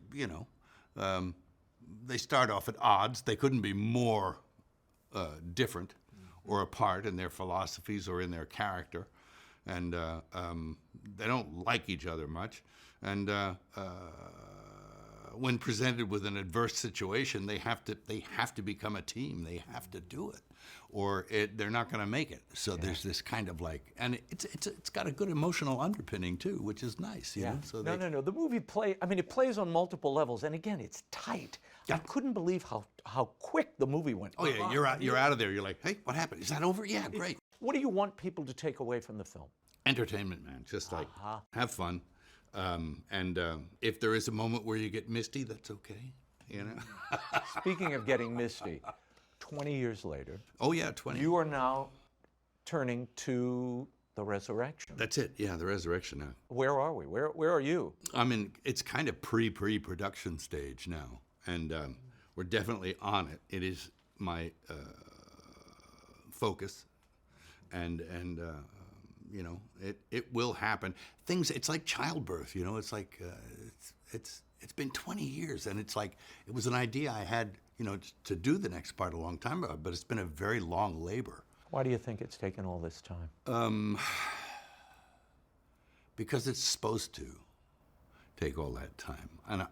start off at odds. They couldn't be more different or apart in their philosophies or in their character, and they don't like each other much. And when presented with an adverse situation, they have to become a team. They have to do it, or they're not going to make it. So there's this kind of like, and it's got a good emotional underpinning too, which is nice. You know? So no. The movie it plays on multiple levels, and again, it's tight. Yeah. I couldn't believe how quick the movie went. Oh yeah, you're out of there. You're like, hey, what happened? Is that over? Yeah, great. What do you want people to take away from the film? Entertainment, man. Just like have fun. And if there is a moment where you get misty, that's okay, Speaking of getting misty, 20 years later. Oh yeah, 20. You are now turning to the resurrection. That's it. Yeah, the resurrection now. Where are we? Where are you? It's kind of pre-production stage now, and we're definitely on it. It is my focus, and it will happen. It's like childbirth, It's like it's been 20 years, and it's like it was an idea I had, to do the next part a long time ago, but it's been a very long labor. Why do you think it's taken all this time? Because it's supposed to take all that time, and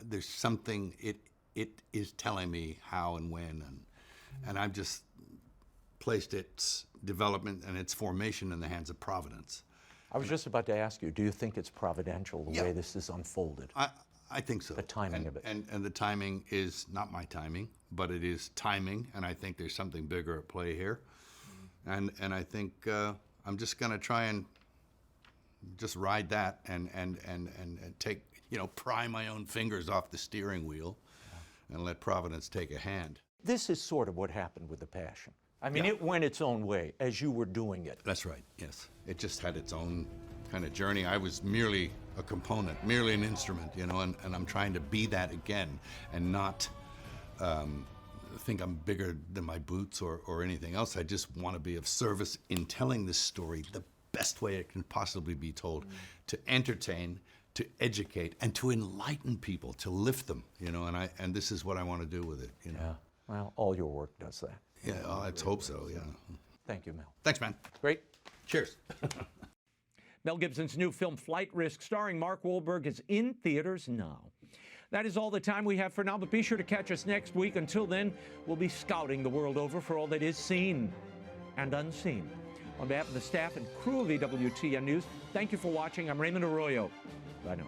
there's something it is telling me how and when, and I've just placed its development and its formation in the hands of Providence. I was just about to ask you, do you think it's providential the way this is unfolded? I think so. The timing of it. And the timing is not my timing, but it is timing, and I think there's something bigger at play here. And I think I'm just going to try and just ride that and take, pry my own fingers off the steering wheel and let Providence take a hand. This is sort of what happened with The Passion. It went its own way as you were doing it. That's right, yes. It just had its own kind of journey. I was merely a component, merely an instrument, and I'm trying to be that again and not think I'm bigger than my boots or anything else. I just want to be of service in telling this story the best way it can possibly be told, to entertain, to educate, and to enlighten people, to lift them, and this is what I want to do with it, Yeah, well, all your work does that. Yeah, let's hope so, yeah. Thank you, Mel. Thanks, man. Great. Cheers. Mel Gibson's new film, Flight Risk, starring Mark Wahlberg, is in theaters now. That is all the time we have for now, but be sure to catch us next week. Until then, we'll be scouting the world over for all that is seen and unseen. On behalf of the staff and crew of EWTN News, thank you for watching. I'm Raymond Arroyo. Bye now.